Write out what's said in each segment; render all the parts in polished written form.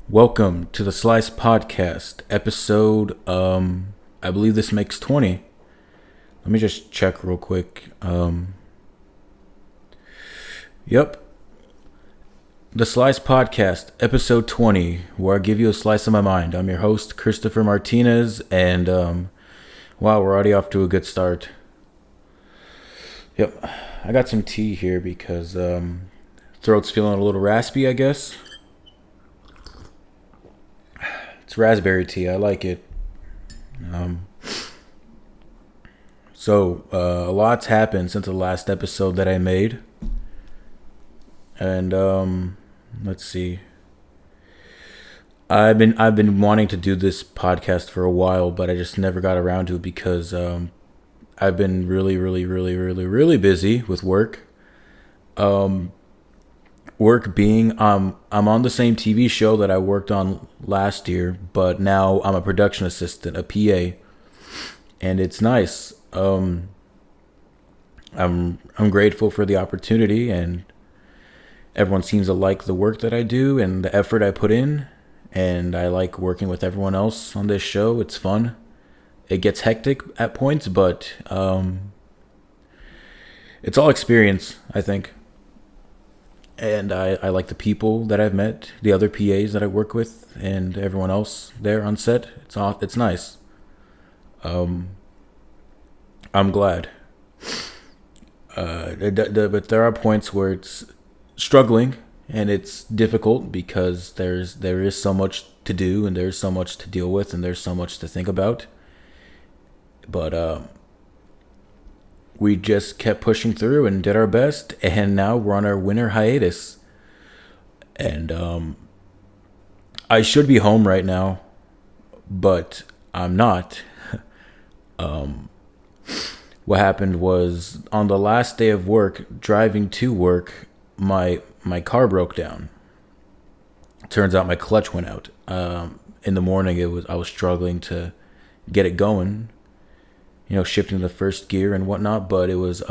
Welcome to the Slice Podcast, episode, I believe this makes 20. Let me just check real quick. Yep. The Slice Podcast, episode 20, where I give you a slice of my mind. I'm your host, Christopher Martinez, and, wow, we're already off to a good start. Yep. I got some tea here because, throat's feeling a little raspy, I guess. It's raspberry tea. I like it. Um, a lot's happened since the last episode that I made, and let's see. I've been wanting to do this podcast for a while, but I just never got around to it because I've been really busy with work. Work being I'm on the same TV show that I worked on last year, but now I'm a production assistant, a PA, and it's nice. I'm grateful for the opportunity, and everyone seems to like the work that I do and the effort I put in, and I like working with everyone else on this show. It's fun. It gets hectic at points, but it's all experience, I think. And I like the people that I've met, the other PAs that I work with, and everyone else there on set. It's nice. I'm glad. But there are points where it's struggling and it's difficult because there is so much to do and there's so much to deal with and there's so much to think about. But we just kept pushing through and did our best, and now we're on our winter hiatus. And I should be home right now, but I'm not. What happened was on the last day of work, driving to work, my car broke down. Turns out my clutch went out. In the morning, I was struggling to get it going, shifting the first gear and whatnot, but it was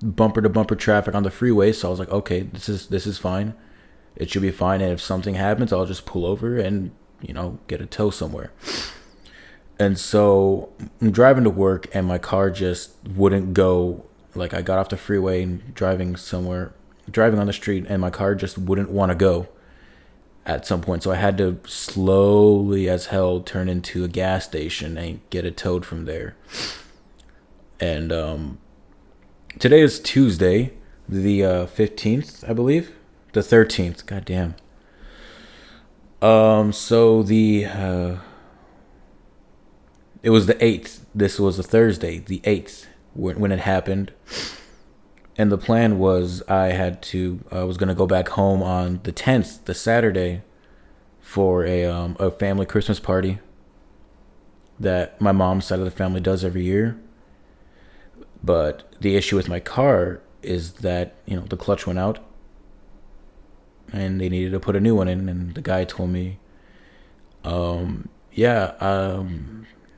bumper to bumper traffic on the freeway. So I was like, okay, this is fine. It should be fine. And if something happens, I'll just pull over and, get a tow somewhere. And so I'm driving to work and my car just wouldn't go. Like, I got off the freeway and driving on the street, and my car just wouldn't want to go at some point. So I had to slowly as hell turn into a gas station and get it towed from there. And today is Tuesday, the 15th, I believe. The 13th, goddamn. It was the 8th. This was a Thursday, the 8th, when it happened. And the plan was I was going to go back home on the 10th, the Saturday, for a family Christmas party that my mom's side of the family does every year. But the issue with my car is that, the clutch went out and they needed to put a new one in. And the guy told me, I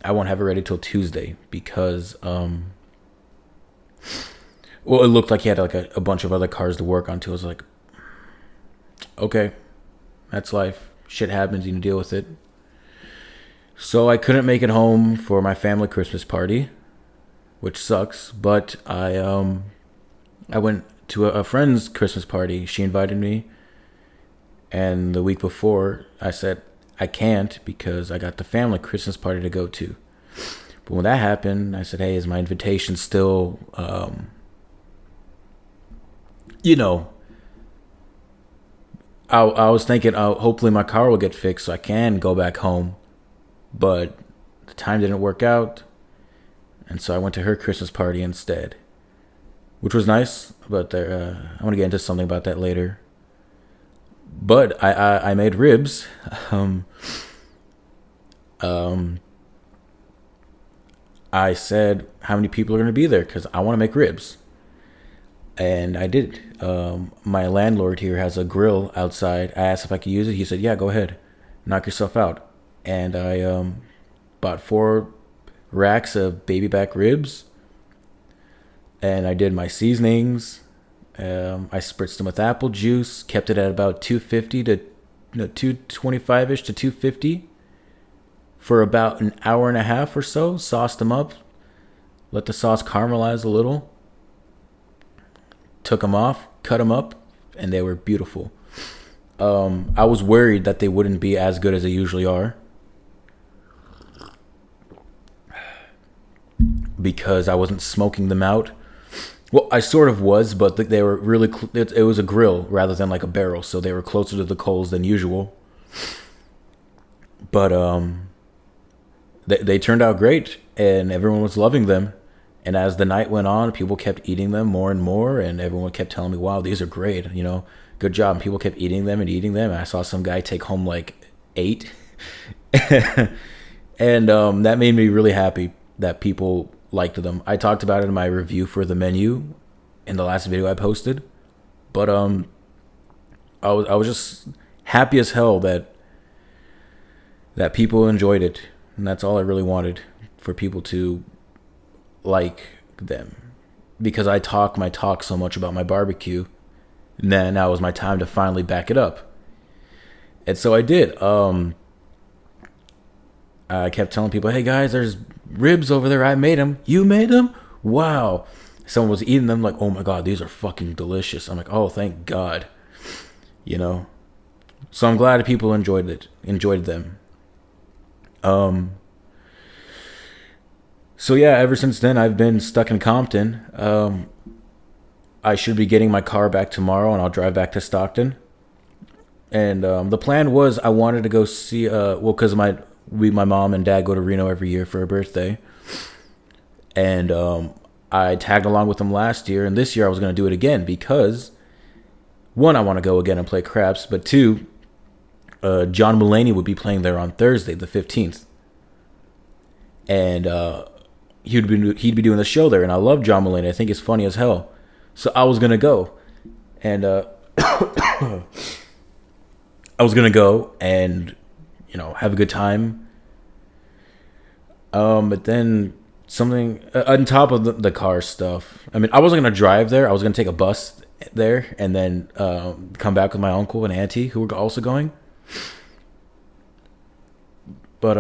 won't have it ready till Tuesday because, well, it looked like he had like a bunch of other cars to work on too. I was like, okay, that's life. Shit happens, you can deal with it. So I couldn't make it home for my family Christmas party, which sucks. But I went to a friend's Christmas party. She invited me, and the week before I said I can't because I got the family Christmas party to go to. But when that happened, I said, hey, is my invitation still, I was thinking, hopefully my car will get fixed so I can go back home. But the time didn't work out. And so I went to her Christmas party instead, which was nice. But I want to get into something about that later. But I made ribs. I said how many people are going to be there because I want to make ribs. And I did. My landlord here has a grill outside. I asked if I could use it. He said, yeah, go ahead. Knock yourself out. And I bought 4 racks of baby back ribs. And I did my seasonings. I spritzed them with apple juice. Kept it at about 250 to 225 ish to 250 for about an hour and a half or so. Sauced them up, let the sauce caramelize a little, took them off, cut them up, and they were beautiful. I was worried that they wouldn't be as good as they usually are, because I wasn't smoking them out. Well, I sort of was, but they were really. It was a grill rather than like a barrel, so they were closer to the coals than usual. But they turned out great, and everyone was loving them. And as the night went on, people kept eating them more and more, and everyone kept telling me, "Wow, these are great! You know, good job." And people kept eating them and eating them. And I saw some guy take home like 8, and that made me really happy that people liked them. I talked about it in my review for the menu in the last video I posted, but I was just happy as hell that people enjoyed it, and that's all I really wanted, for people to like them, because I talk my talk so much about my barbecue, and then now was my time to finally back it up, and so I did. I kept telling people, "Hey guys, there's ribs over there. I made them. You made them? Wow!" Someone was eating them, like, "Oh my god, these are fucking delicious." I'm like, "Oh, thank God," you know. So I'm glad people enjoyed them. So yeah, ever since then I've been stuck in Compton. I should be getting my car back tomorrow, and I'll drive back to Stockton. And the plan was, I wanted to go see because my mom and dad go to Reno every year for her birthday, and I tagged along with them last year, and this year I was going to do it again because, one, I want to go again and play craps, but two, John Mulaney would be playing there on Thursday, the 15th, and he'd be doing the show there, and I love John Mulaney. I think he's funny as hell, so I was going to go, and I was going to go and, you know, have a good time. But then something on top of the car stuff. I mean, I wasn't gonna drive there. I was gonna take a bus there and then come back with my uncle and auntie who were also going. But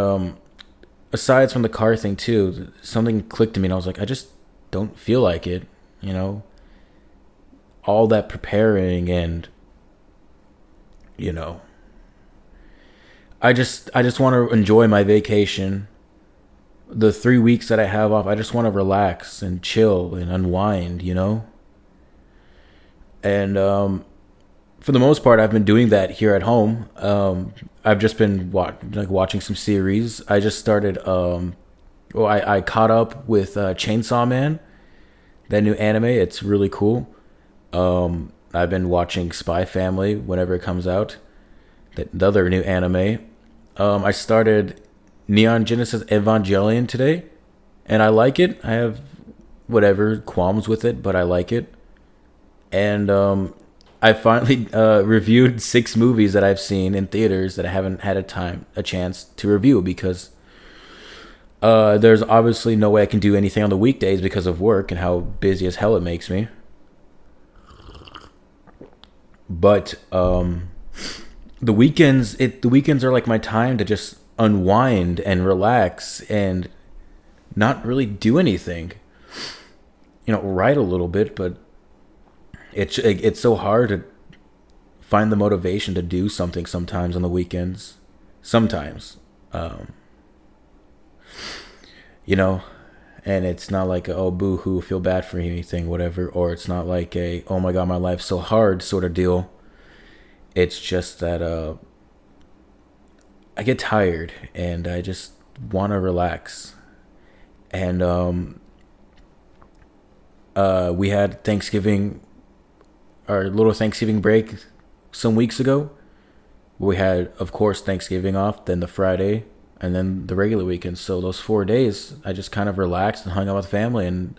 aside from the car thing too, something clicked to me, and I was like, I just don't feel like it. You know, all that preparing, and you know, I just want to enjoy my vacation. The 3 weeks that I have off, I just want to relax and chill and unwind, you know? And for the most part, I've been doing that here at home. I've just been watching some series. I just started, I caught up with Chainsaw Man, that new anime. It's really cool. I've been watching Spy Family whenever it comes out, the other new anime. I started Neon Genesis Evangelion today, and I like it. I have whatever qualms with it, but I like it. And I finally reviewed 6 movies that I've seen in theaters that I haven't had a chance to review, because there's obviously no way I can do anything on the weekdays because of work and how busy as hell it makes me. But the weekends are like my time to just unwind and relax and not really do anything. You know, write a little bit, but it's so hard to find the motivation to do something sometimes on the weekends. Sometimes, you know, and it's not like a, oh, boo-hoo, feel bad for anything, whatever, or it's not like a, oh my god, my life's so hard sort of deal. It's just that I get tired and I just want to relax. And we had Thanksgiving, our little Thanksgiving break some weeks ago. We had, of course, Thanksgiving off, then the Friday, and then the regular weekend. So those 4 days, I just kind of relaxed and hung out with family, and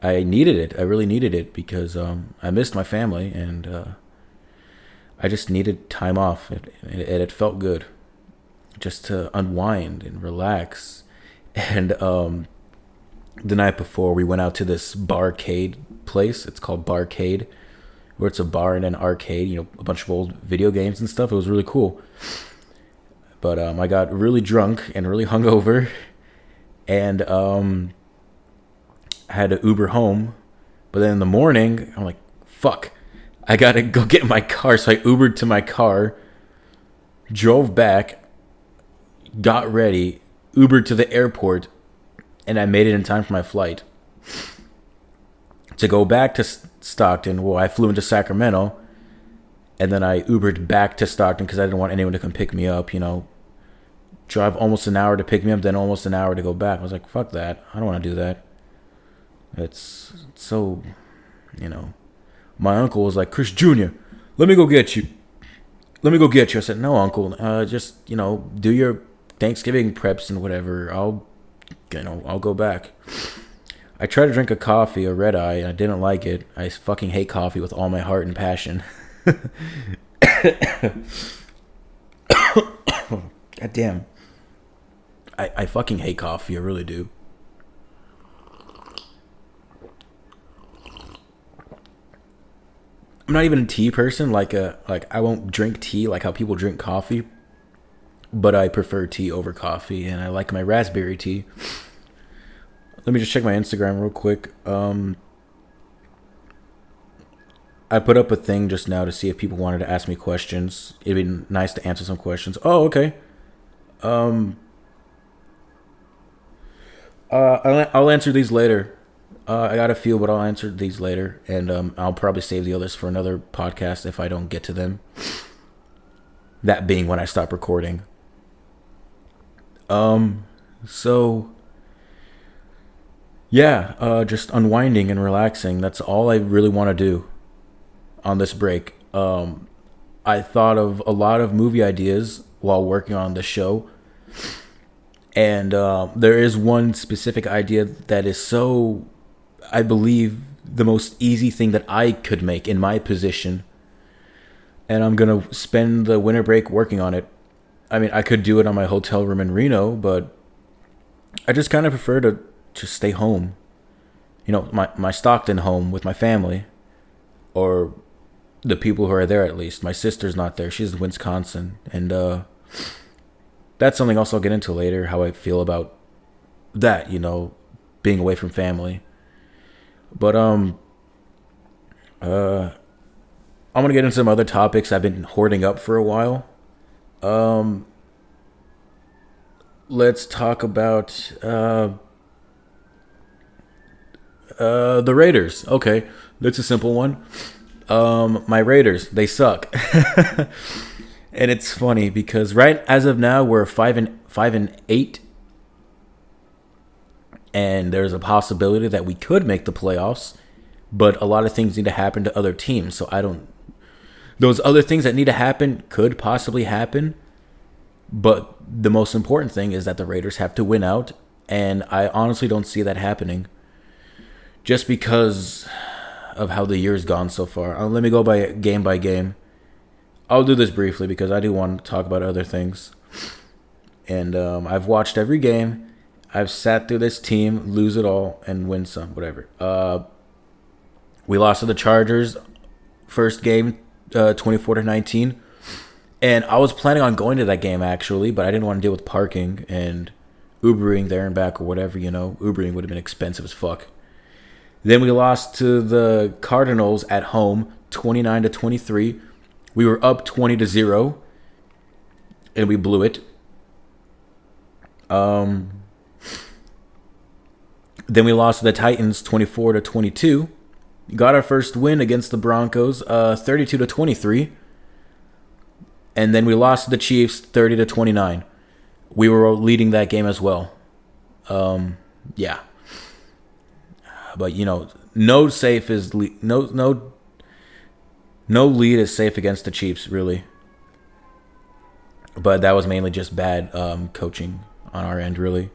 I needed it. I really needed it, because I missed my family, and I just needed time off, and it felt good just to unwind and relax. And the night before, we went out to this barcade place. It's called Barcade, where it's a bar and an arcade, a bunch of old video games and stuff. It was really cool. But I got really drunk and really hungover, and I had to Uber home. But then in the morning, I'm like, fuck, I gotta go get my car. So I Ubered to my car, drove back, got ready, Ubered to the airport, and I made it in time for my flight. To go back to Stockton, well, I flew into Sacramento, and then I Ubered back to Stockton because I didn't want anyone to come pick me up, Drive almost an hour to pick me up, then almost an hour to go back. I was like, fuck that. I don't want to do that. It's so, My uncle was like, Chris Jr., let me go get you. I said, no, uncle. Just, do your Thanksgiving preps and whatever. I'll go back. I tried to drink a coffee, a red eye, and I didn't like it. I fucking hate coffee with all my heart and passion. God damn. I fucking hate coffee. I really do. I'm not even a tea person. Like I won't drink tea like how people drink coffee. But I prefer tea over coffee, and I like my raspberry tea. Let me just check my Instagram real quick. I put up a thing just now to see if people wanted to ask me questions. It'd be nice to answer some questions. Oh, okay. I'll answer these later. I got a few, but I'll answer these later, and I'll probably save the others for another podcast if I don't get to them. That being when I stop recording. So yeah, just unwinding and relaxing. That's all I really want to do on this break. I thought of a lot of movie ideas while working on the show. And there is one specific idea that is so, I believe, the most easy thing that I could make in my position. And I'm going to spend the winter break working on it. I mean, I could do it on my hotel room in Reno, but I just kind of prefer to just stay home. My Stockton home with my family. Or the people who are there, at least. My sister's not there. She's in Wisconsin. And that's something else I'll get into later, how I feel about that, being away from family. But I'm going to get into some other topics I've been hoarding up for a while. Let's talk about the Raiders. Okay, that's a simple one. My Raiders, they suck. And it's funny because right as of now we're 5-8, and there's a possibility that we could make the playoffs, but a lot of things need to happen to other teams. So those other things that need to happen could possibly happen, but the most important thing is that the Raiders have to win out, and I honestly don't see that happening. Just because of how the year's gone so far. Let me go by game. I'll do this briefly because I do want to talk about other things. And I've watched every game. I've sat through this team lose it all and win some, whatever. We lost to the Chargers first game, 24-19. And I was planning on going to that game, actually, but I didn't want to deal with parking and Ubering there and back or whatever, Ubering would have been expensive as fuck. Then we lost to the Cardenas at home, 29-23. We were up 20-0, and we blew it. Then we lost to the Titans, 24-22. Got our first win against the Broncos, 32-23. And then we lost to the Chiefs, 30-29. We were leading that game as well. Yeah. But no lead is safe against the Chiefs, really. But that was mainly just bad coaching on our end, really.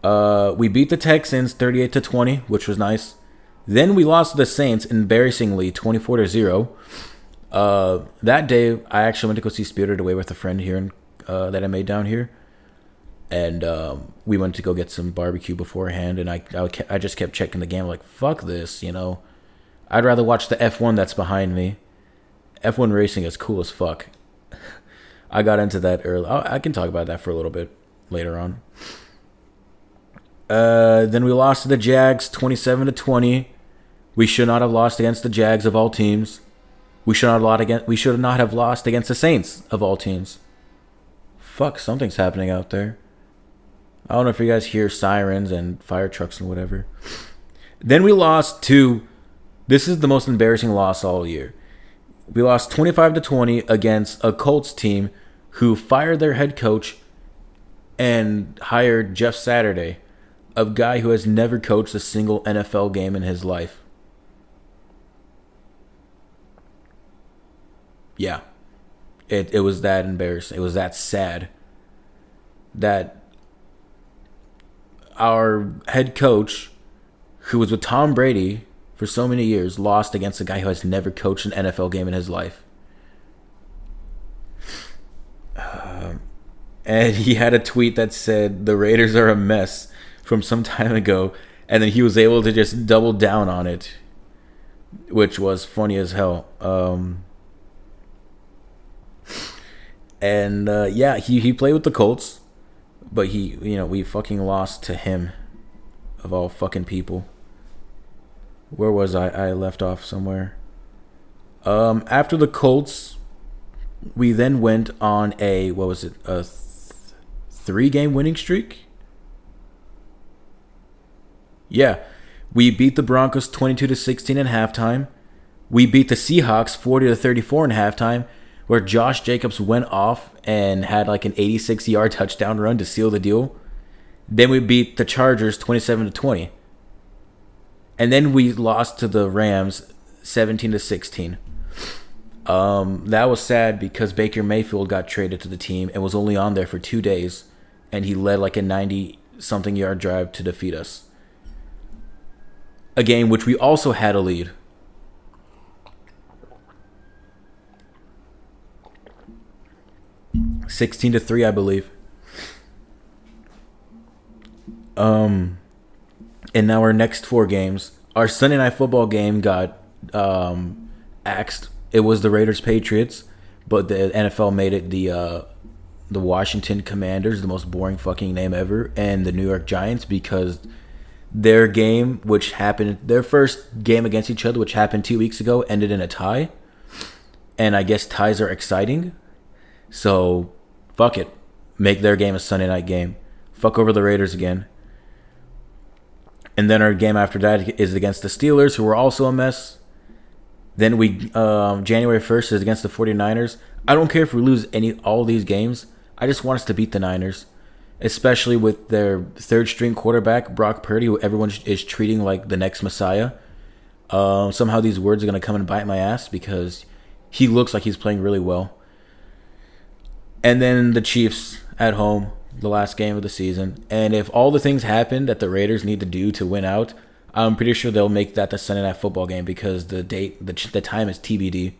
We beat the Texans 38-20, which was nice. Then we lost to the Saints embarrassingly 24-0. That day, I actually went to go see Spirited Away with a friend here that I made down here. And we went to go get some barbecue beforehand, and I just kept checking the game like, fuck this, I I'd rather watch the F1 that's behind me. F1 racing is cool as fuck. I got into that early. I can talk about that for a little bit later on. Then we lost to the Jags 27-20. We should not have lost against the Jags of all teams. We should not have lost against the Saints of all teams. Fuck, something's happening out there. I don't know if you guys hear sirens and fire trucks and whatever. Then we lost to... This is the most embarrassing loss all year. We lost 25-20 against a Colts team who fired their head coach and hired Jeff Saturday, a guy who has never coached a single NFL game in his life. Yeah. It was that embarrassing. It was that sad that our head coach, who was with Tom Brady for so many years, lost against a guy who has never coached an NFL game in his life. And he had a tweet that said, "The Raiders are a mess," from some time ago. And then he was able to just double down on it, which was funny as hell. Yeah, he played with the Colts, but we fucking lost to him, of all fucking people. Where was I? I left off somewhere. After the Colts, we then went on a 3-game winning streak? Yeah. We beat the Broncos 22-16 at halftime. We beat the Seahawks 40-34 in halftime, where Josh Jacobs went off and had like an 86-yard touchdown run to seal the deal. Then we beat the Chargers 27-20. And then we lost to the Rams 17-16. That was sad because Baker Mayfield got traded to the team and was only on there for 2 days, and he led like a 90-something yard drive to defeat us. A game which we also had a lead. $16-3, I believe. And now our next 4 games. Our Sunday Night Football game got axed. It was the Raiders-Patriots, but the NFL made it the Washington Commanders, the most boring fucking name ever, and the New York Giants, because their game, which happened, their first game against each other, which happened 2 weeks ago, ended in a tie. And I guess ties are exciting. So, fuck it. Make their game a Sunday night game. Fuck over the Raiders again. And then our game after that is against the Steelers, who were also a mess. Then January 1st is against the 49ers. I don't care if we lose all these games. I just want us to beat the Niners. Especially with their third-string quarterback, Brock Purdy, who everyone is treating like the next Messiah. Somehow these words are going to come and bite my ass because he looks like he's playing really well. And then the Chiefs at home, the last game of the season. And if all the things happen that the Raiders need to do to win out, I'm pretty sure they'll make that the Sunday Night Football game because the time is TBD.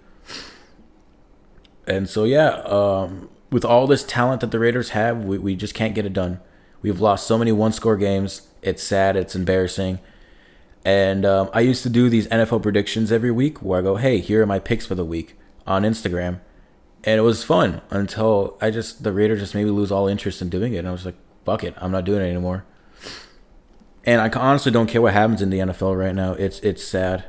And so, yeah, with all this talent that the Raiders have, we just can't get it done. We've lost so many one-score games. It's sad. It's embarrassing. And I used to do these NFL predictions every week where I go, hey, here are my picks for the week on Instagram. And it was fun until the Raiders just made me lose all interest in doing it. And I was like, fuck it, I'm not doing it anymore. And I honestly don't care what happens in the NFL right now. It's sad.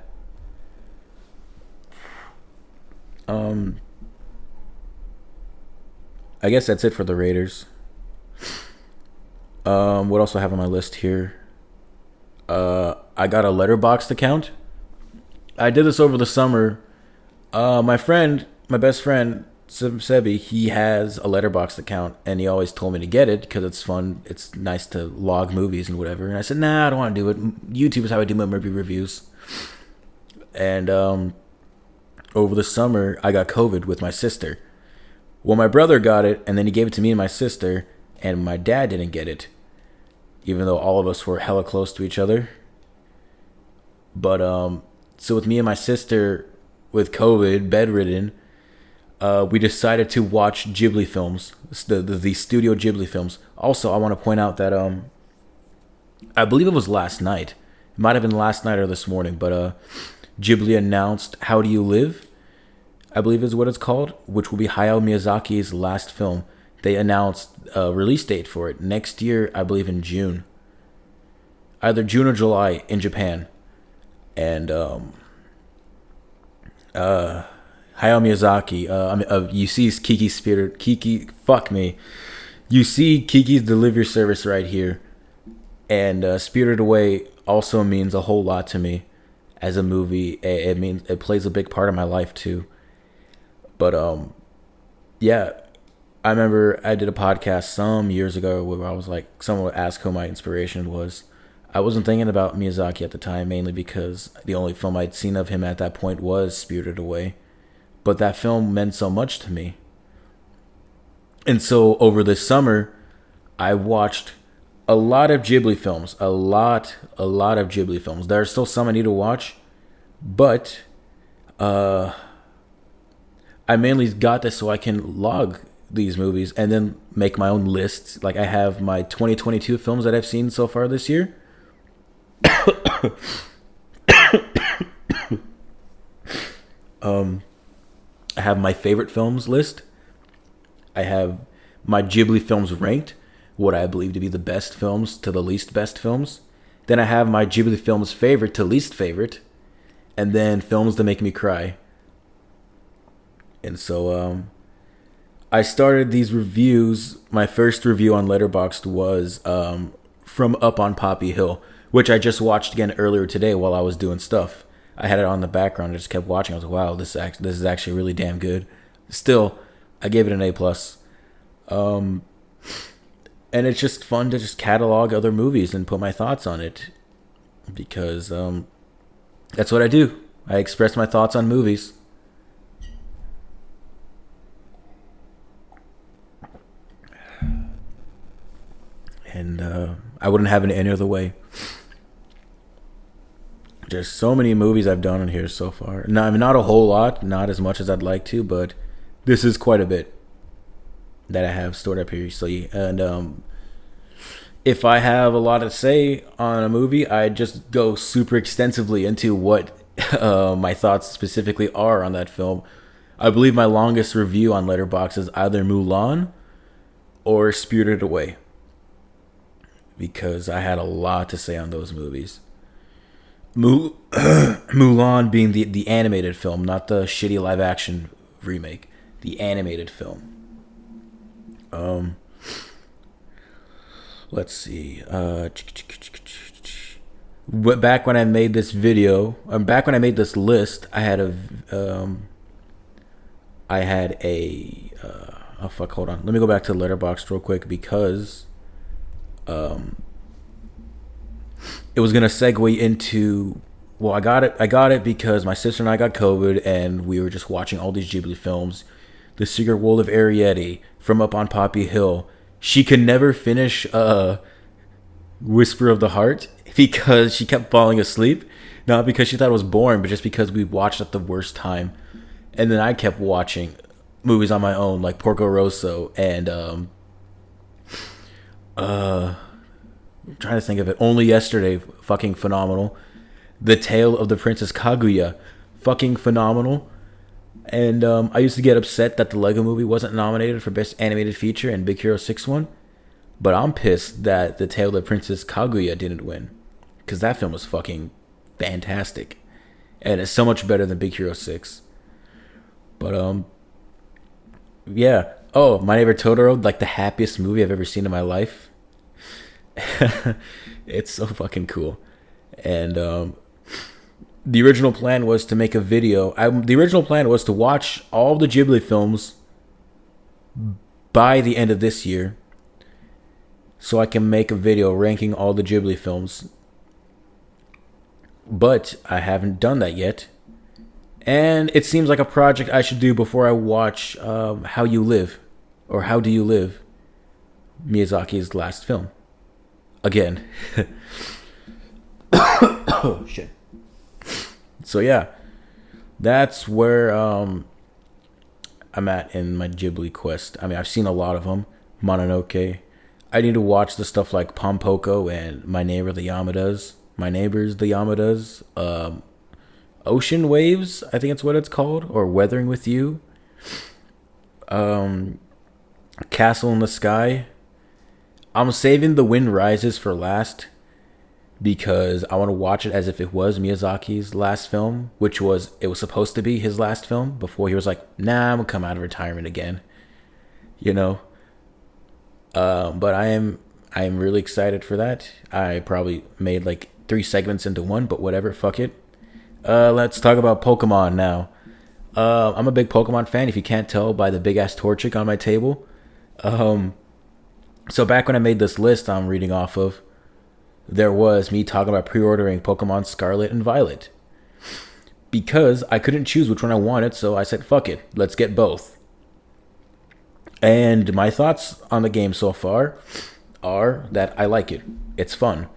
I guess that's it for the Raiders. What else do I have on my list here? I got a Letterboxd account. I did this over the summer. My best friend, Sebi, he has a Letterboxd account, and he always told me to get it because it's fun. It's nice to log movies and whatever. And I said, nah, I don't want to do it. YouTube is how I do my movie reviews. And over the summer, I got COVID with my sister. Well, my brother got it, and then he gave it to me and my sister, and my dad didn't get it, even though all of us were hella close to each other. But so with me and my sister, with COVID, bedridden, we decided to watch Ghibli films, the Studio Ghibli films. Also, I want to point out that I believe it was last night. It might have been last night or this morning, but Ghibli announced How Do You Live, I believe is what it's called, which will be Hayao Miyazaki's last film. They announced a release date for it next year, I believe in June. Either June or July in Japan. And Hayao Miyazaki, you see You see Kiki's delivery service right here. And Spirited Away also means a whole lot to me as a movie. It plays a big part of my life too. But yeah, I remember I did a podcast some years ago where I was like, someone would ask who my inspiration was. I wasn't thinking about Miyazaki at the time, mainly because the only film I'd seen of him at that point was Spirited Away. But that film meant so much to me. And so over this summer, I watched a lot of Ghibli films. A lot of Ghibli films. There are still some I need to watch. But I mainly got this so I can log these movies and then make my own lists. Like I have my 2022 films that I've seen so far this year. I have my favorite films list. I have my Ghibli films ranked, what I believe to be the best films to the least best films. Then I have my Ghibli films favorite to least favorite, and then films that make me cry. And so I started these reviews. My first review on Letterboxd was from Up on Poppy Hill, which I just watched again earlier today while I was doing stuff. I had it on the background. I just kept watching. I was like, wow, this is actually really damn good. Still, I gave it an A+. And it's just fun to just catalog other movies and put my thoughts on it. Because that's what I do. I express my thoughts on movies. And I wouldn't have it any other way. There's so many movies I've done in here so far. No, I mean, not a whole lot, not as much as I'd like to, but this is quite a bit that I have stored up here. So, and if I have a lot to say on a movie, I just go super extensively into what my thoughts specifically are on that film. I believe my longest review on Letterboxd is either Mulan or Spirited Away, because I had a lot to say on those movies. Mulan being the animated film, not the shitty live action remake. The animated film. Let's see. Back when I made this video, back when I made this list, I had a oh fuck, hold on. Let me go back to Letterboxd real quick because it was gonna segue into, well, I got it because my sister and I got COVID and we were just watching all these Ghibli films. The Secret World of Arrietty, From Up on Poppy Hill. She could never finish Whisper of the Heart because she kept falling asleep. Not because she thought it was boring, but just because we watched at the worst time. And then I kept watching movies on my own, like Porco Rosso and I'm trying to think of it. Only Yesterday, fucking phenomenal. The Tale of the Princess Kaguya, fucking phenomenal. And I used to get upset that the Lego Movie wasn't nominated for Best Animated Feature and Big Hero 6 won. But I'm pissed that The Tale of the Princess Kaguya didn't win, because that film was fucking fantastic. And it's so much better than Big Hero 6. But, yeah. Oh, My Neighbor Totoro, like the happiest movie I've ever seen in my life. It's so fucking cool. And the original plan was to make a video. The original plan was to watch all the Ghibli films by the end of this year, so I can make a video ranking all the Ghibli films. But I haven't done that yet. And it seems like a project I should do before I watch How You Live, or How Do You Live, Miyazaki's last film. Again. Oh, shit. So, yeah. That's where I'm at in my Ghibli quest. I mean, I've seen a lot of them. Mononoke. I need to watch the stuff like Pompoko and My Neighbors, the Yamadas. Ocean Waves, I think it's what it's called, or Weathering with You. Um, Castle in the Sky. I'm saving The Wind Rises for last because I want to watch it as if it was Miyazaki's last film, which it was supposed to be his last film before he was like, nah, I'm gonna come out of retirement again. You know. But I am really excited for that. I probably made like 3 segments into one, but whatever, fuck it. Let's talk about Pokemon now. I'm a big Pokemon fan, if you can't tell by the big ass Torchic on my table. Um, so back when I made this list I'm reading off of, there was me talking about pre-ordering Pokemon Scarlet and Violet. Because I couldn't choose which one I wanted, so I said, fuck it, let's get both. And my thoughts on the game so far are that I like it. It's fun.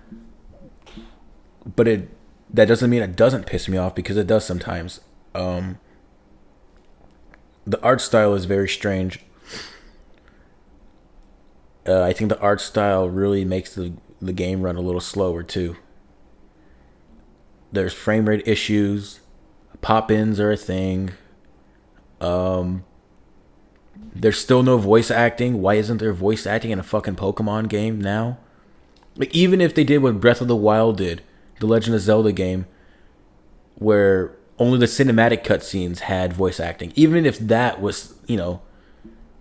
But that doesn't mean it doesn't piss me off, because it does sometimes. The art style is very strange. I think the art style really makes the game run a little slower too. There's frame rate issues. Pop-ins are a thing. There's still no voice acting. Why isn't there voice acting in a fucking Pokemon game now? Like, even if they did what Breath of the Wild did, the Legend of Zelda game, where only the cinematic cutscenes had voice acting. Even if that was,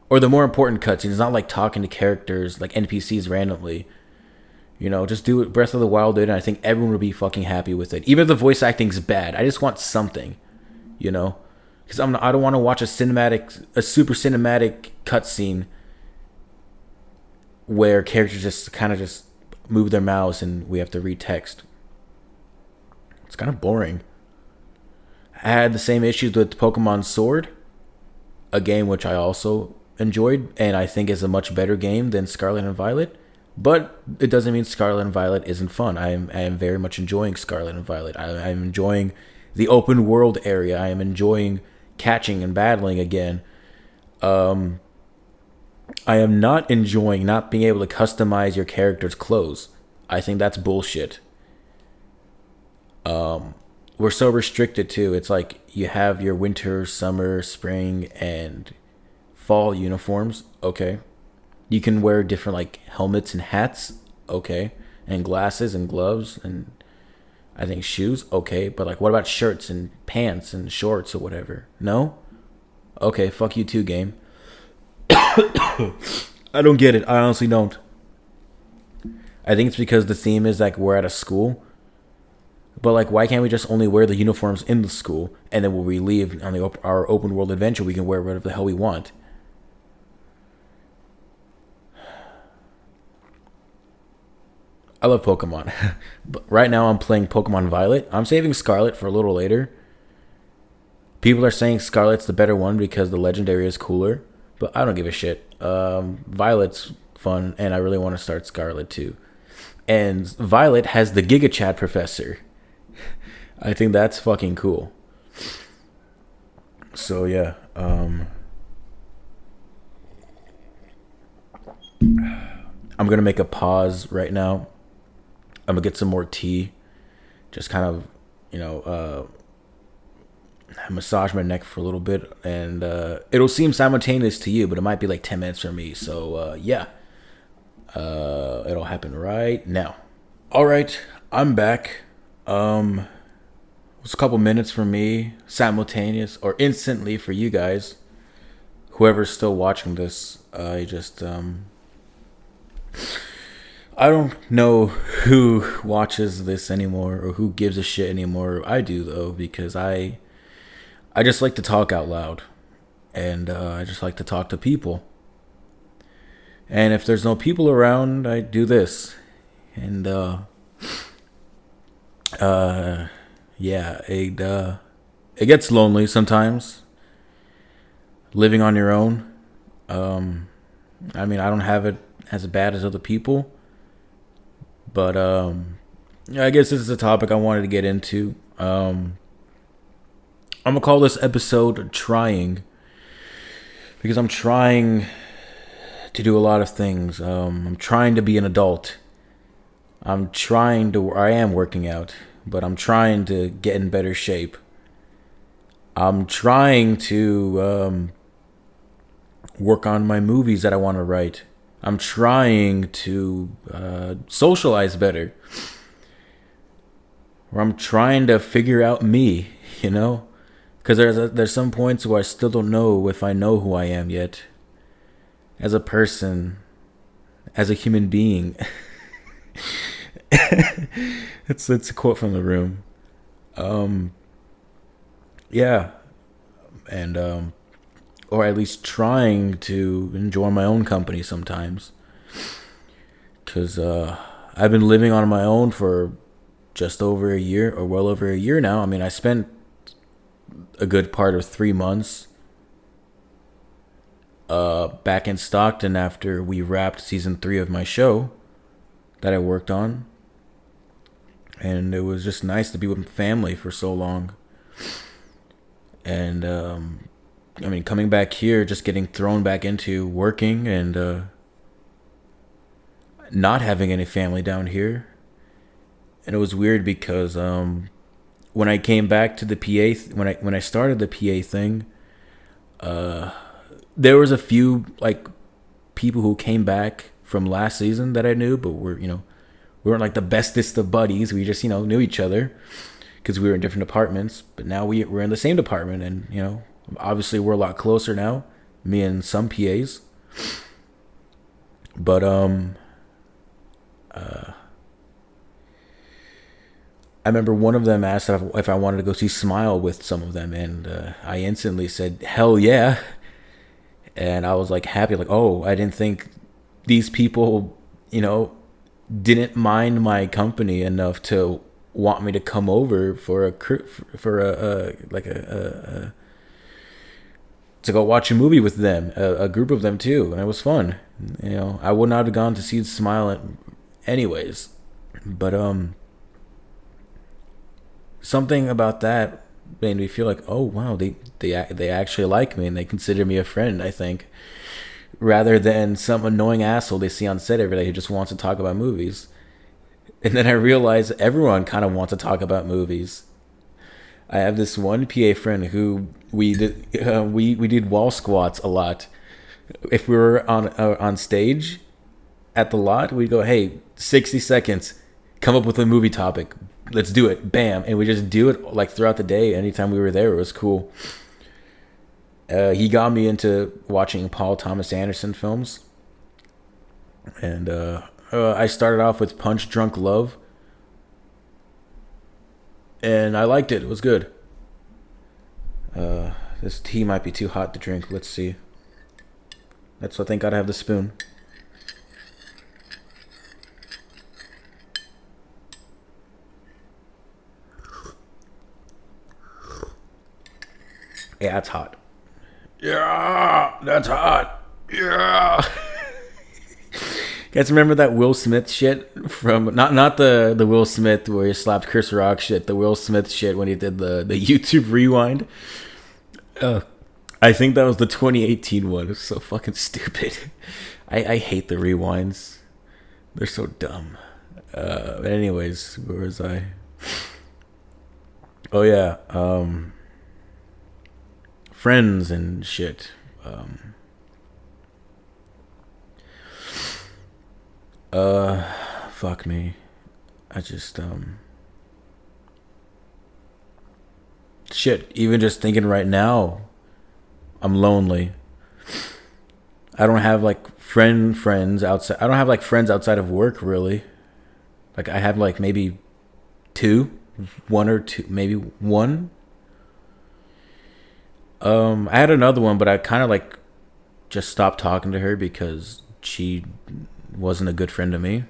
or the more important cutscenes, not like talking to characters, like NPCs randomly. Just do what Breath of the Wild did, and I think everyone would be fucking happy with it. Even if the voice acting's bad, I just want something, because I don't want to watch a super cinematic cutscene where characters just kind of just move their mouths and we have to read text. It's kind of boring. I had the same issues with Pokemon Sword, a game which I also enjoyed and I think is a much better game than Scarlet and Violet. But it doesn't mean Scarlet and Violet isn't fun. I am very much enjoying Scarlet and Violet. I'm enjoying the open world area. I am enjoying catching and battling again. I am not enjoying not being able to customize your character's clothes. I think that's bullshit. We're so restricted too. It's like you have your winter, summer, spring, and fall uniforms. Okay. You can wear different like helmets and hats. Okay. And glasses and gloves and I think shoes. Okay. But like, what about shirts and pants and shorts or whatever? No? Okay. Fuck you too, game. I don't get it. I honestly don't. I think it's because the theme is like we're at a school. But like, why can't we just only wear the uniforms in the school, and then when we leave on our open world adventure, we can wear whatever the hell we want? I love Pokemon. But right now I'm playing Pokemon Violet. I'm saving Scarlet for a little later. People are saying Scarlet's the better one because the legendary is cooler, but I don't give a shit. Violet's fun, and I really want to start Scarlet too. And Violet has the Giga Chat Professor. I think that's fucking cool. So yeah, I'm gonna make a pause right now. I'm gonna get some more tea. Just kind of, massage my neck for a little bit, and it'll seem simultaneous to you, but it might be like 10 minutes for me. So yeah, it'll happen right now. All right, I'm back. It was a couple minutes for me, simultaneous or instantly for you guys. Whoever's still watching this, I don't know who watches this anymore or who gives a shit anymore. I do though, because I just like to talk out loud, and I just like to talk to people. And if there's no people around, I do this, and yeah, it gets lonely sometimes. Living on your own. I mean, I don't have it as bad as other people, but I guess this is a topic I wanted to get into. I'm gonna call this episode "Trying" because I'm trying to do a lot of things. I'm trying to be an adult. I am working out, but I'm trying to get in better shape. I'm trying to work on my movies that I want to write. I'm trying to socialize better. Or I'm trying to figure out me, you know? Because there's some points where I still don't know if I know who I am yet. As a person, as a human being. It's a quote from The Room. Yeah. And, or at least trying to enjoy my own company sometimes. Because I've been living on my own for just over a year, or well over a year now. I mean, I spent a good part of 3 months back in Stockton after we wrapped season 3 of my show that I worked on. And it was just nice to be with family for so long. And I mean, coming back here, just getting thrown back into working and not having any family down here. And it was weird because when I came back to the when I started the PA thing, there was a few like people who came back from last season that I knew, but we weren't like the bestest of buddies. We just knew each other because we were in different departments. But now we're in the same department, and obviously we're a lot closer now, me and some PAs. But I remember one of them asked if I wanted to go see Smile with some of them, and I instantly said, hell yeah. And I was like happy, like, oh, I didn't think these people, didn't mind my company enough to want me to come over for to go watch a movie with them, a group of them too, and it was fun. I would not have gone to see Smile anyways, but something about that made me feel like, oh wow, they actually like me and they consider me a friend, I think, rather than some annoying asshole they see on set every day who just wants to talk about movies. And then I realized everyone kind of wants to talk about movies. I have this one PA friend who we did wall squats a lot. If we were on stage at the lot, we'd go, hey, 60 seconds, come up with a movie topic. Let's do it. Bam. And we just do it like throughout the day. Anytime we were there, it was cool. He got me into watching Paul Thomas Anderson films. And I started off with Punch Drunk Love. And I liked it. It was good. This tea might be too hot to drink. Let's see. That's, I think, gotta have the spoon. Yeah, that's hot. Yeah, that's hot. Yeah. Guys, remember that Will Smith shit from not the Will Smith where he slapped Chris Rock shit, the Will Smith shit when he did the YouTube rewind? I think that was the 2018 one. It's so fucking stupid. I hate the rewinds. They're so dumb. But anyways, where was I? Oh yeah, friends and shit. Fuck me. I just shit. Even just thinking right now, I'm lonely. I don't have like friends outside. I don't have like friends outside of work really. Like I have like maybe one or two, maybe one. I had another one, but I kind of like just stopped talking to her because she wasn't a good friend to me.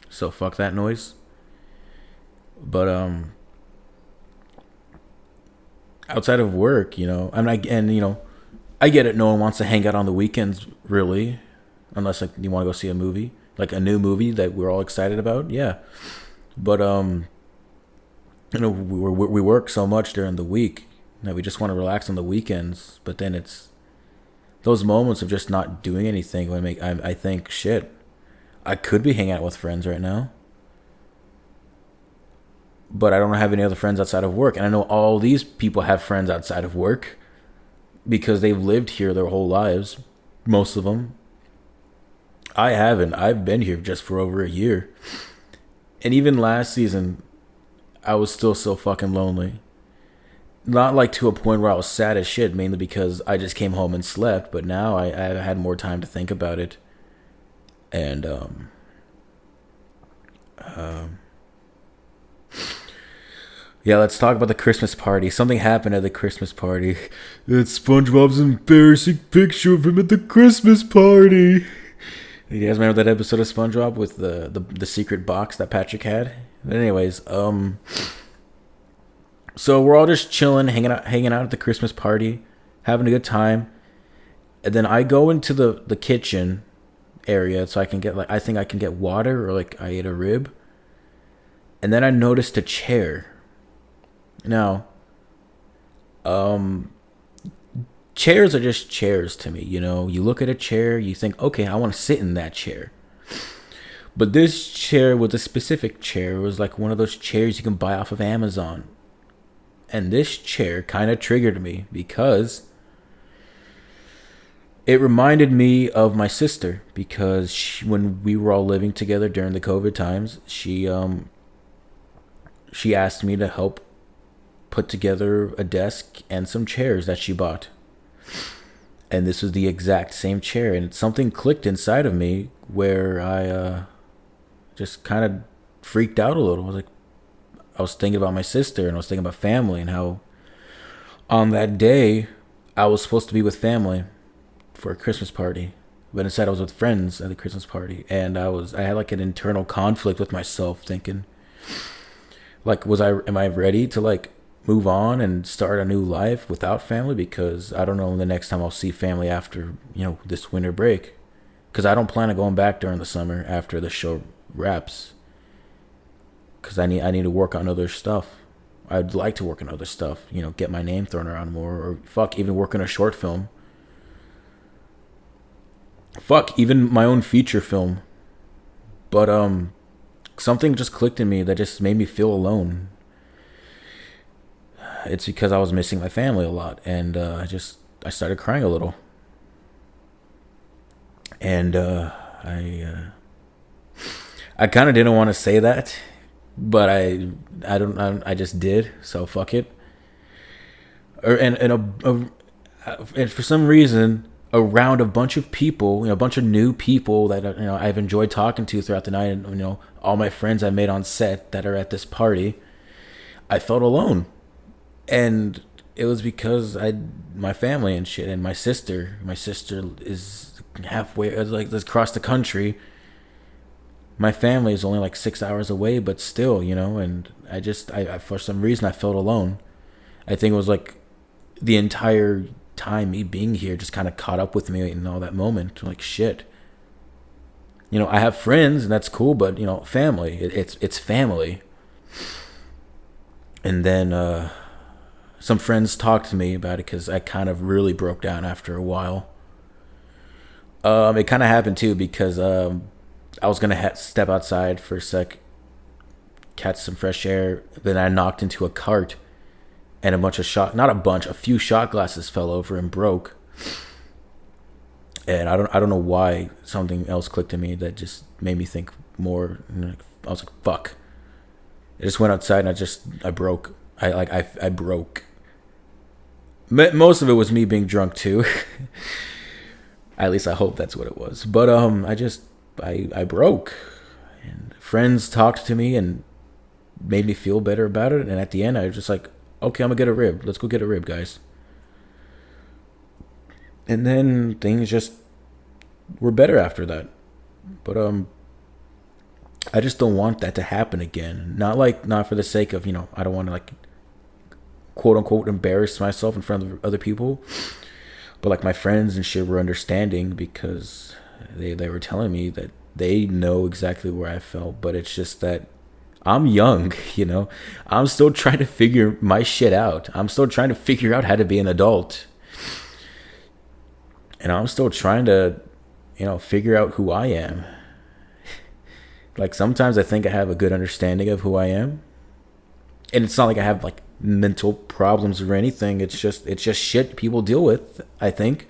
So fuck that noise. But outside of work, I get it. No one wants to hang out on the weekends, really, unless like you want to go see a movie, like a new movie that we're all excited about. Yeah, but we work so much during the week that we just want to relax on the weekends. But then it's those moments of just not doing anything when I think shit. I could be hanging out with friends right now, but I don't have any other friends outside of work. And I know all these people have friends outside of work because they've lived here their whole lives, most of them. I haven't. I've been here just for over a year. And even last season, I was still so fucking lonely. Not like to a point where I was sad as shit, mainly because I just came home and slept. But now I had more time to think about it. And, yeah, let's talk about the Christmas party. Something happened at the Christmas party. That's SpongeBob's embarrassing picture of him at the Christmas party. You guys remember that episode of SpongeBob with the secret box that Patrick had? But anyways, so we're all just chilling, hanging out at the Christmas party, having a good time. And then I go into the kitchen area so I can get I think I can get water, or like I ate a rib. And then I noticed a chair. Now, chairs are just chairs to me, you know. You look at a chair, you think, okay, I want to sit in that chair. But this chair was a specific chair. It was like one of those chairs you can buy off of Amazon. And this chair kind of triggered me because it reminded me of my sister, because when we were all living together during the COVID times, she asked me to help put together a desk and some chairs that she bought. And this was the exact same chair, and something clicked inside of me where I just kind of freaked out a little. I was thinking about my sister, and I was thinking about family, and how on that day I was supposed to be with family for a Christmas party, but instead I was with friends at the Christmas party. And I had like an internal conflict with myself, thinking like, am I ready to like move on and start a new life without family? Because I don't know the next time I'll see family after, this winter break. Because I don't plan on going back during the summer after the show wraps. Because I need to work on other stuff. I'd like to work on other stuff, get my name thrown around more, or even work on a short film. Even my own feature film. But something just clicked in me that just made me feel alone. It's because I was missing my family a lot, and I started crying a little. And I kind of didn't want to say that, but I just did. So fuck it. And for some reason, around a bunch of people, a bunch of new people that I've enjoyed talking to throughout the night, and all my friends I made on set that are at this party, I felt alone. And it was because my family and shit, and my sister is halfway, like, across the country. My family is only like 6 hours away, but still, and I for some reason I felt alone. I think it was like the entire time me being here just kind of caught up with me in all that moment. Like, shit. I have friends and that's cool, but family, it's family. And then some friends talked to me about it, because I kind of really broke down after a while. It kind of happened too because I was gonna step outside for a sec, catch some fresh air. Then I knocked into a cart, and a few shot glasses fell over and broke. And I don't know why, something else clicked in me that just made me think more. I was like, fuck. I just went outside and I broke. I broke. Most of it was me being drunk too. At least I hope that's what it was. But I broke. And friends talked to me and made me feel better about it. And at the end, I was just like, okay, I'm gonna get a rib. Let's go get a rib, guys. And then things just were better after that. But I just don't want that to happen again. Not for the sake of, I don't want to like, quote unquote, embarrass myself in front of other people. But like, my friends and shit were understanding, because they were telling me that they know exactly where I felt. But it's just that I'm young, I'm still trying to figure my shit out. I'm still trying to figure out how to be an adult. And I'm still trying to, figure out who I am. Like, sometimes I think I have a good understanding of who I am. And it's not like I have like mental problems or anything. It's just shit people deal with, I think.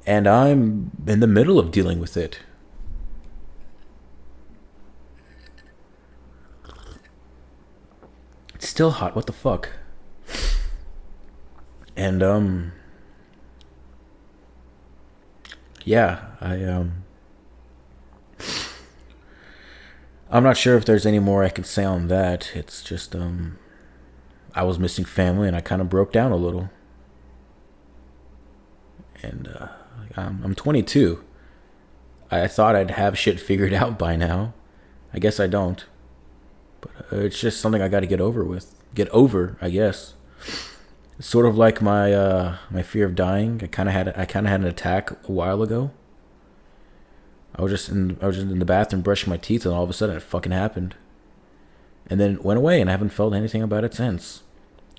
And I'm in the middle of dealing with it. It's still hot. What the fuck? And yeah, I'm not sure if there's any more I can say on that. It's just I was missing family and I kind of broke down a little. And I'm 22. I thought I'd have shit figured out by now. I guess I don't. But it's just something I got to get over, I guess. It's sort of like my fear of dying. I kind of had an attack a while ago. I was just in the bathroom brushing my teeth, and all of a sudden it fucking happened. And then it went away, and I haven't felt anything about it since.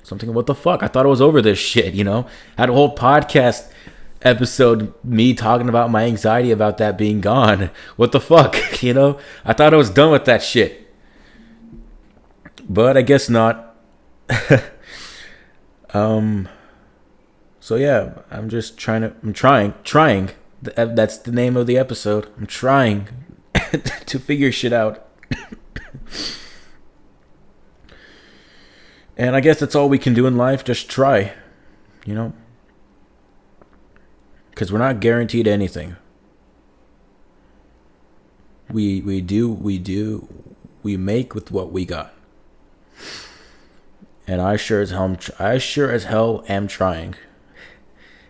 Something, what the fuck? I thought I was over this shit, you know? I had a whole podcast episode, me talking about my anxiety about that being gone. What the fuck, you know? I thought I was done with that shit. But I guess not. So yeah, I'm trying. That's the name of the episode. I'm trying to figure shit out. And I guess that's all we can do in life. Just try, you know? Because we're not guaranteed anything. We make with what we got. And I sure as hell am trying.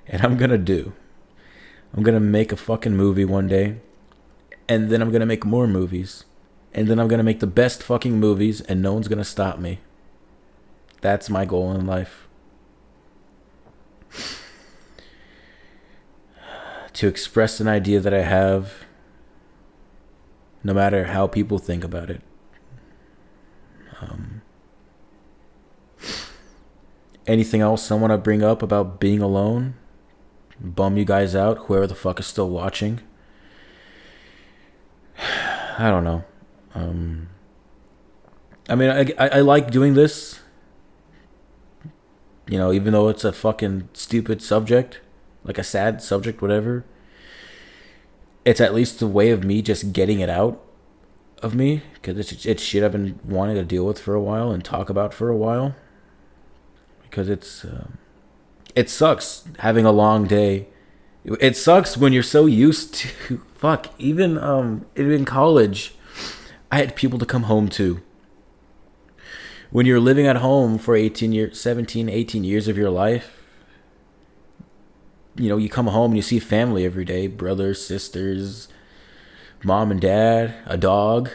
And I'm gonna make a fucking movie one day. And then I'm gonna make more movies. And then I'm gonna make the best fucking movies, and no one's gonna stop me. That's my goal in life. To express an idea that I have, no matter how people think about it. Anything else I want to bring up about being alone? Bum you guys out, whoever the fuck is still watching. I don't know. I mean, I like doing this. You know, even though it's a fucking stupid subject, like a sad subject, whatever. It's at least a way of me just getting it out of me, because it's shit I've been wanting to deal with for a while and talk about for a while. Because it sucks having a long day. It sucks when you're so used to even in college, I had people to come home to. When you're living at home for 18 years of your life, you know, you come home and you see family every day, brothers, sisters, mom and dad, a dog.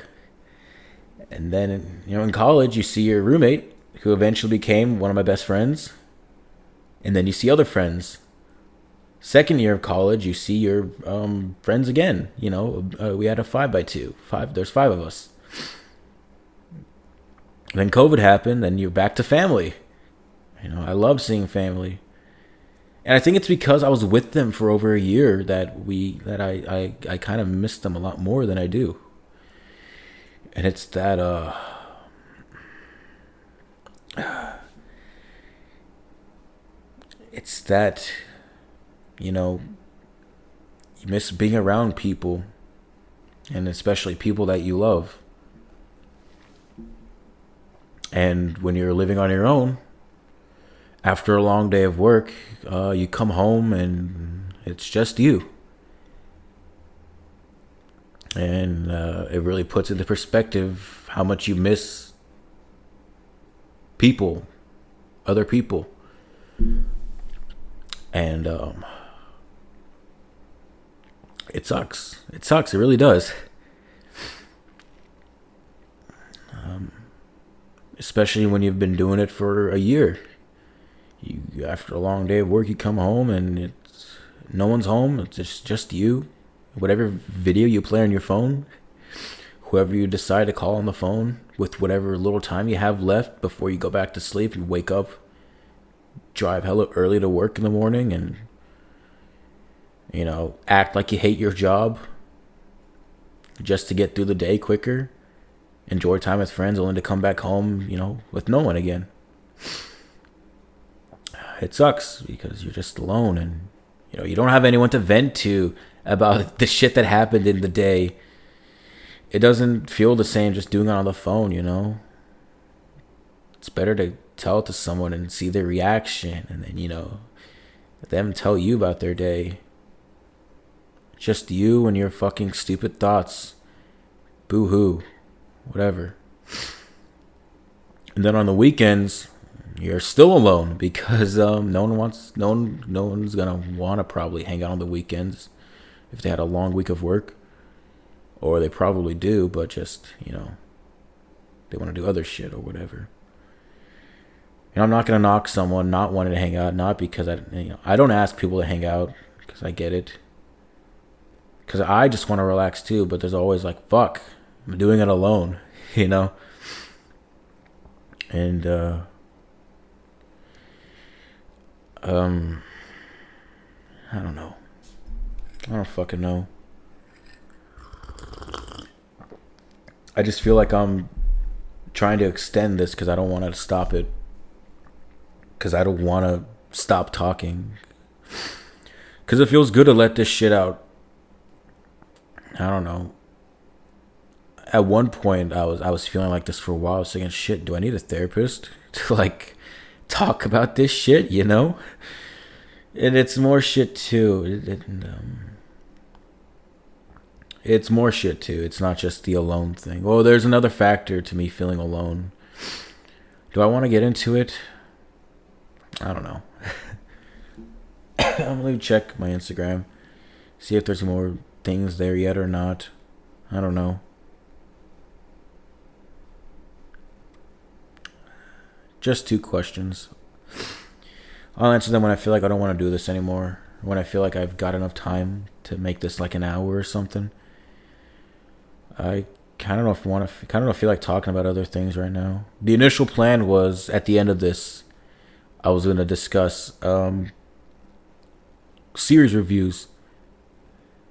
And then, you know, in college, you see your roommate, who eventually became one of my best friends. And then you see other friends. Second year of college, you see your friends again. You know, we had a 5x2. There's 5 of us. Then COVID happened, and you're back to family. You know, I love seeing family. And I think it's because I was with them for over a year that I kind of miss them a lot more than I do. And it's that you know, you miss being around people, and especially people that you love. And when you're living on your own, after a long day of work, you come home and it's just you. And it really puts into perspective how much you miss people, other people. And it sucks. It sucks. It really does. Especially when you've been doing it for a year. After a long day of work, you come home and no one's home. It's just you. Whatever video you play on your phone, whoever you decide to call on the phone with whatever little time you have left before you go back to sleep and wake up, drive hella early to work in the morning, and, you know, act like you hate your job just to get through the day quicker. enjoy time with friends, only to come back home, with no one again. It sucks because you're just alone, and you don't have anyone to vent to about the shit that happened in the day. It doesn't feel the same just doing it on the phone. It's better to tell it to someone and see their reaction, and then them tell you about their day. Just you and your fucking stupid thoughts. Boo-hoo. Whatever. And then on the weekends, you're still alone because no one's gonna want to probably hang out on the weekends if they had a long week of work, or they probably do, but just they want to do other shit or whatever. I'm not gonna knock someone not wanting to hang out, not because I don't ask people to hang out because I get it, because I just want to relax too. But there's always like, fuck, I'm doing it alone, and I don't know. I don't fucking know. I just feel like I'm trying to extend this because I don't want to stop it. Because I don't want to stop talking. Because it feels good to let this shit out. I don't know. At one point, I was feeling like this for a while. I was thinking, shit, do I need a therapist to like talk about this shit? And it's more shit too. It's more shit too. It's not just the alone thing. Well, there's another factor to me feeling alone. Do I want to get into it? I don't know. I'm going to check my Instagram. See if there's more things there yet or not. I don't know. Just 2 questions. I'll answer them when I feel like I don't want to do this anymore. When I feel like I've got enough time to make this like an hour or something. I kind of don't feel like talking about other things right now. The initial plan was at the end of this, I was going to discuss series reviews.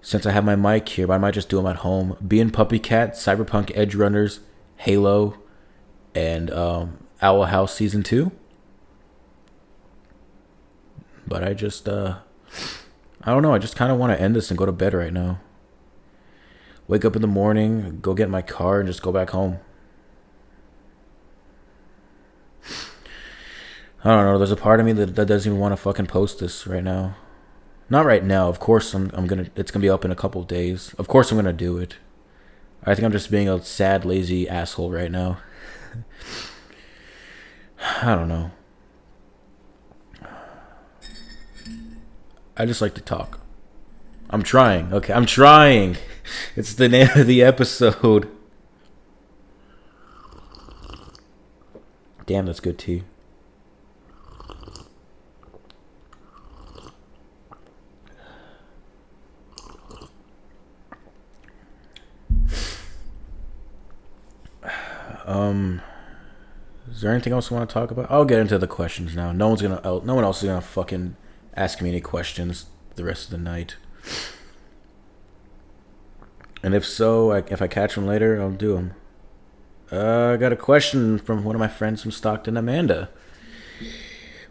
Since I have my mic here, but I might just do them at home. Being Puppy Cat, Cyberpunk Edge Runners, Halo, and Owl House Season 2. But I just, I don't know. I just kind of want to end this and go to bed right now. Wake up in the morning, go get in my car, and just go back home. I don't know. There's a part of me that doesn't even want to fucking post this right now. Not right now. Of course, it's gonna be up in a couple of days. Of course, I'm gonna do it. I think I'm just being a sad, lazy asshole right now. I don't know. I just like to talk. I'm trying. Okay, I'm trying. It's the name of the episode. Damn, that's good tea. Is there anything else you want to talk about? I'll get into the questions now. No one else is gonna fucking ask me any questions the rest of the night. And if so, if I catch them later, I'll do them. I got a question from one of my friends from Stockton, Amanda.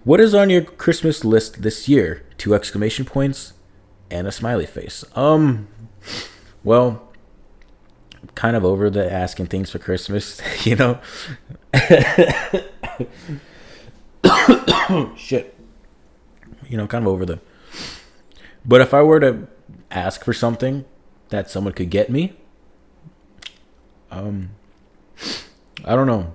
What is on your Christmas list this year? 2 exclamation points and a smiley face. Well, I'm kind of over the asking things for Christmas, Shit. Kind of over the. But if I were to ask for something that someone could get me, I don't know.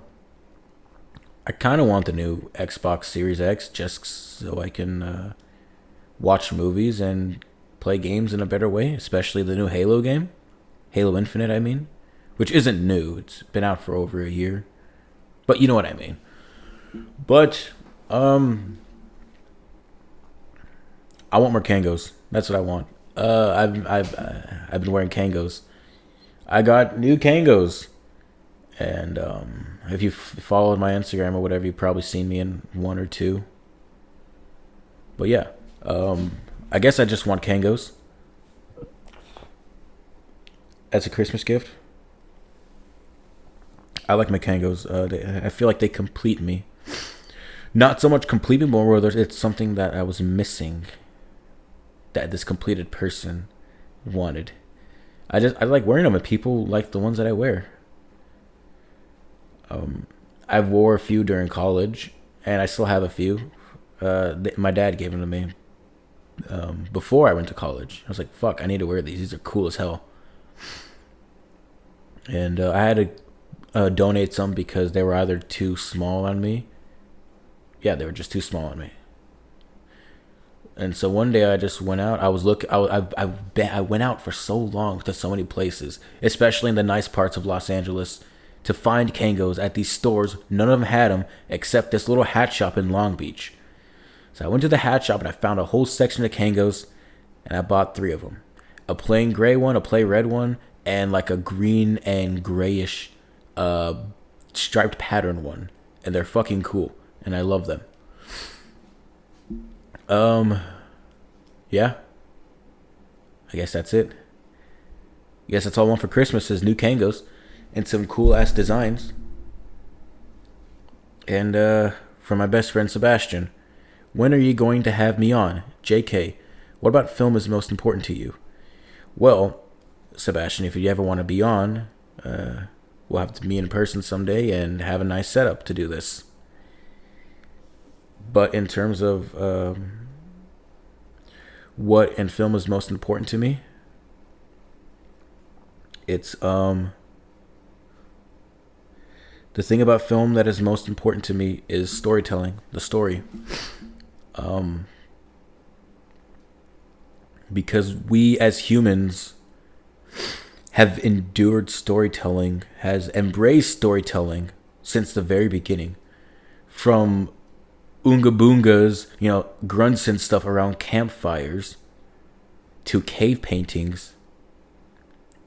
I kind of want the new Xbox Series X just so I can watch movies and play games in a better way, especially the new Halo game. Halo Infinite, I mean. Which isn't new. It's been out for over a year. But you know what I mean. But, I want more Kangos. That's what I want. I've been wearing Kangos. I got new Kangos. And if you followed my Instagram or whatever, you've probably seen me in 1 or 2. But yeah, I guess I just want Kangos as a Christmas gift. I like my Kangos. I feel like they complete me. Not so much complete me, but rather it's something that I was missing. That this completed person wanted. I like wearing them, and people like the ones that I wear. I wore a few during college, and I still have a few. My dad gave them to me before I went to college. I was like, "Fuck, I need to wear these. These are cool as hell." And I had to donate some because they were either too small on me. Yeah, they were just too small on me. And so one day I just went out. I was look. I went out for so long to so many places, especially in the nice parts of Los Angeles, to find Kangos at these stores. None of them had them except this little hat shop in Long Beach. So I went to the hat shop and I found a whole section of Kangos, and I bought 3 of them: a plain gray one, a plain red one, and like a green and grayish striped pattern one. And they're fucking cool, and I love them. Yeah. I guess that's it. I guess that's all I want for Christmas is new Kangos and some cool ass designs. And from my best friend Sebastian, when are you going to have me on? JK, what about film is most important to you? Well, Sebastian, if you ever want to be on, we'll have to meet in person someday and have a nice setup to do this. But in terms of what in film is most important to me, it's the thing about film that is most important to me is storytelling, the story. Because we as humans have endured storytelling, has embraced storytelling since the very beginning. From Oonga Boongas, grunts and stuff around campfires, to cave paintings,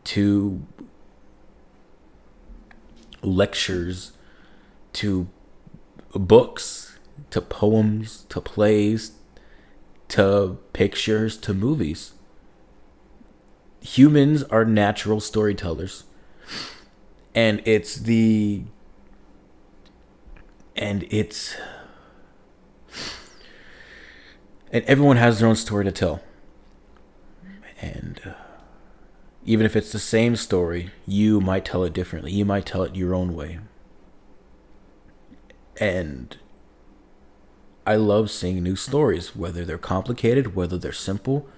to lectures, to books, to poems, to plays, to pictures, to movies. Humans are natural storytellers. And everyone has their own story to tell. And even if it's the same story, you might tell it differently. You might tell it your own way. And I love seeing new stories, whether they're complicated, whether they're simple.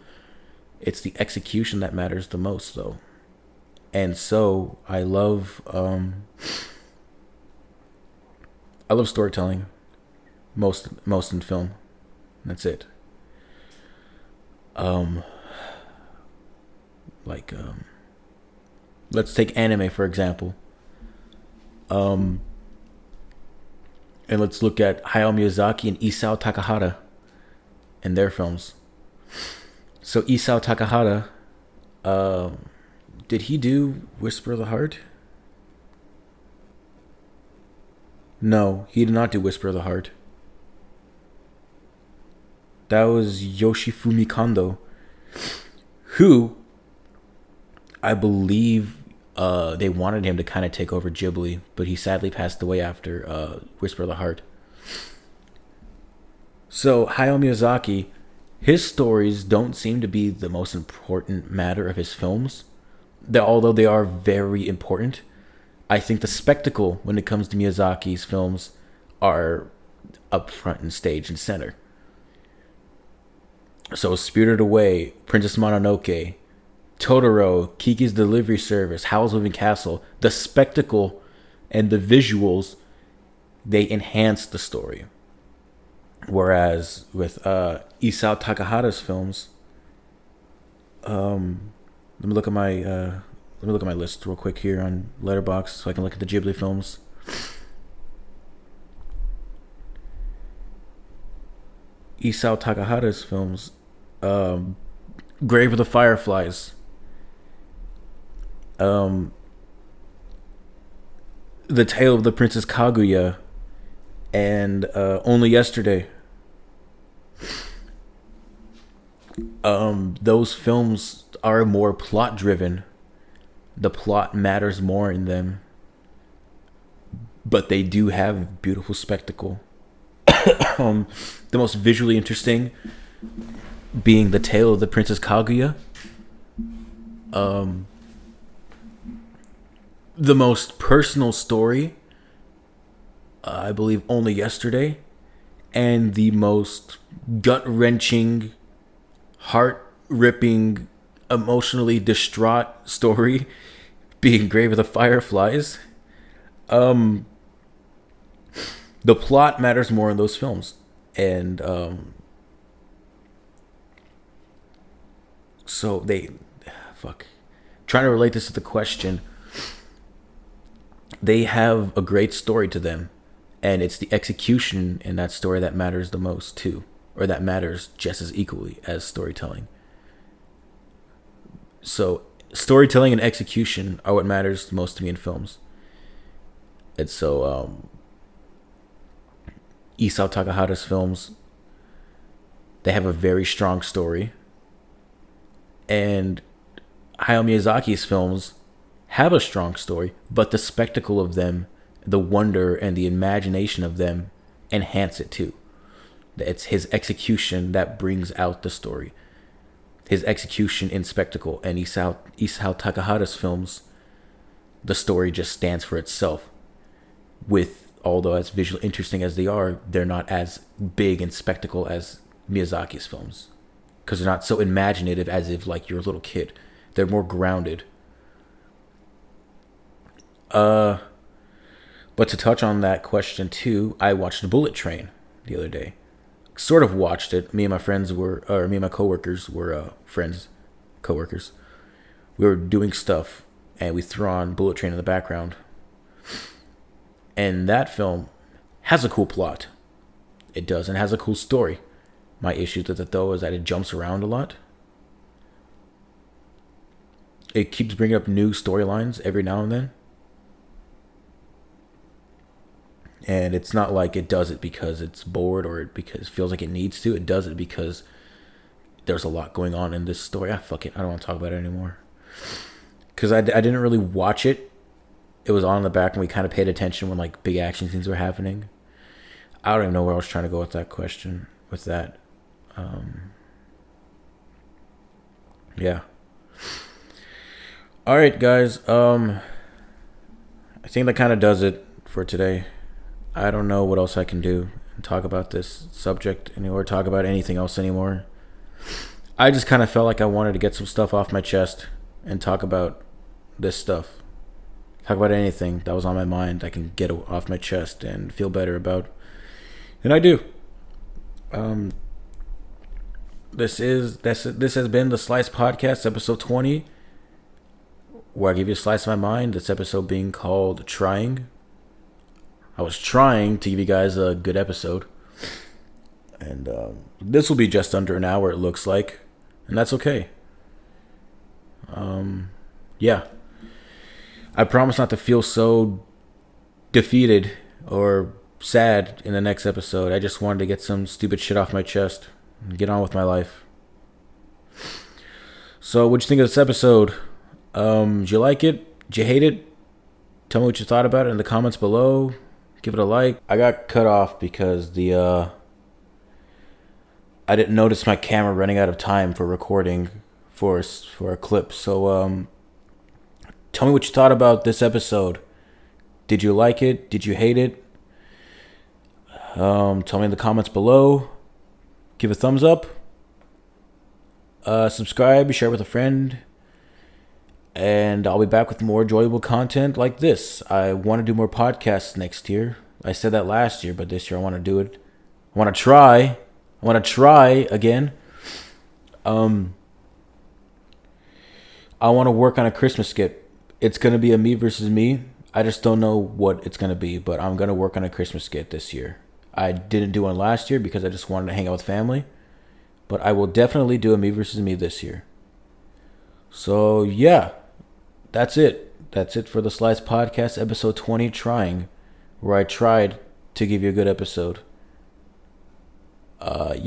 It's the execution that matters the most, though. And so I love storytelling most in film. That's it. Let's take anime for example. And let's look at Hayao Miyazaki and Isao Takahata and their films. So Isao Takahata, did he do Whisper of the Heart? No, he did not do Whisper of the Heart. That was Yoshifumi Kondo, who I believe they wanted him to kind of take over Ghibli, but he sadly passed away after Whisper of the Heart. So Hayao Miyazaki, his stories don't seem to be the most important matter of his films. Although they are very important, I think the spectacle when it comes to Miyazaki's films are up front and stage and center. So Spirited Away, Princess Mononoke, Totoro, Kiki's Delivery Service, Howl's Moving Castle, the spectacle and the visuals, they enhance the story. Whereas with Isao Takahata's films, let me look at my list real quick here on Letterboxd so I can look at the Ghibli films. Isao Takahata's films, Grave of the Fireflies, The Tale of the Princess Kaguya, and Only Yesterday. Those films are more plot driven. The plot matters more in them. but they do have beautiful spectacle. The most visually interesting being the tale of the Princess Kaguya. The most personal story, I believe, Only Yesterday, and the most gut-wrenching, heart-ripping, emotionally distraught story being Grave of the Fireflies. The plot matters more in those films, and so trying to relate this to the question, they have a great story to them, and it's the execution in that story that matters the most too, or that matters just as equally as storytelling. So storytelling and execution are what matters most to me in films. And so Isao Takahata's films, they have a very strong story, and Hayao Miyazaki's films have a strong story, but the spectacle of them, the wonder and the imagination of them enhance it too. It's his execution that brings out the story. His execution in spectacle. And Isao Takahata's films, the story just stands for itself. Although as visually interesting as they are, they're not as big in spectacle as Miyazaki's films. Because they're not so imaginative as if like you're a little kid. They're more grounded. But to touch on that question too, I watched Bullet Train the other day. Sort of watched it. Me and my coworkers were coworkers. We were doing stuff, and we threw on Bullet Train in the background. And that film has a cool plot. It does, and has a cool story. My issue with it though is that it jumps around a lot. It keeps bringing up new storylines every now and then. And it's not like it does it because it's bored or because it feels like it needs to. It does it because there's a lot going on in this story. Fuck it. I don't want to talk about it anymore. Because I didn't really watch it. It was on in the back and we kind of paid attention when like big action scenes were happening. I don't even know where I was trying to go with that question. With that. Yeah. Alright, guys. I think that kind of does it for today. I don't know what else I can do and talk about this subject anymore, talk about anything else anymore. I just kind of felt like I wanted to get some stuff off my chest and talk about this stuff. Talk about anything that was on my mind I can get off my chest and feel better about. And I do. This has been the Slice Podcast, episode 20, where I give you a slice of my mind. This episode being called Trying. I was trying to give you guys a good episode. And this will be just under an hour, it looks like. And that's okay. Yeah. I promise not to feel so defeated or sad in the next episode. I just wanted to get some stupid shit off my chest and get on with my life. So, what'd you think of this episode? Did you like it? Did you hate it? Tell me what you thought about it in the comments below. Give it a like. I got cut off because I didn't notice my camera running out of time for recording for a clip. So tell me what you thought about this episode. Did you like it? Did you hate it? Tell me in the comments below. Give a thumbs up. Subscribe. Share with a friend. And I'll be back with more enjoyable content like this. I want to do more podcasts next year. I said that last year, but this year I want to do it. I want to try again. I want to work on a Christmas skit. It's going to be a me versus me. I just don't know what it's going to be, but I'm going to work on a Christmas skit this year. I didn't do one last year because I just wanted to hang out with family. But I will definitely do a me versus me this year. So, yeah. That's it. That's it for the Slice Podcast, episode 20, Trying, where I tried to give you a good episode. Bye.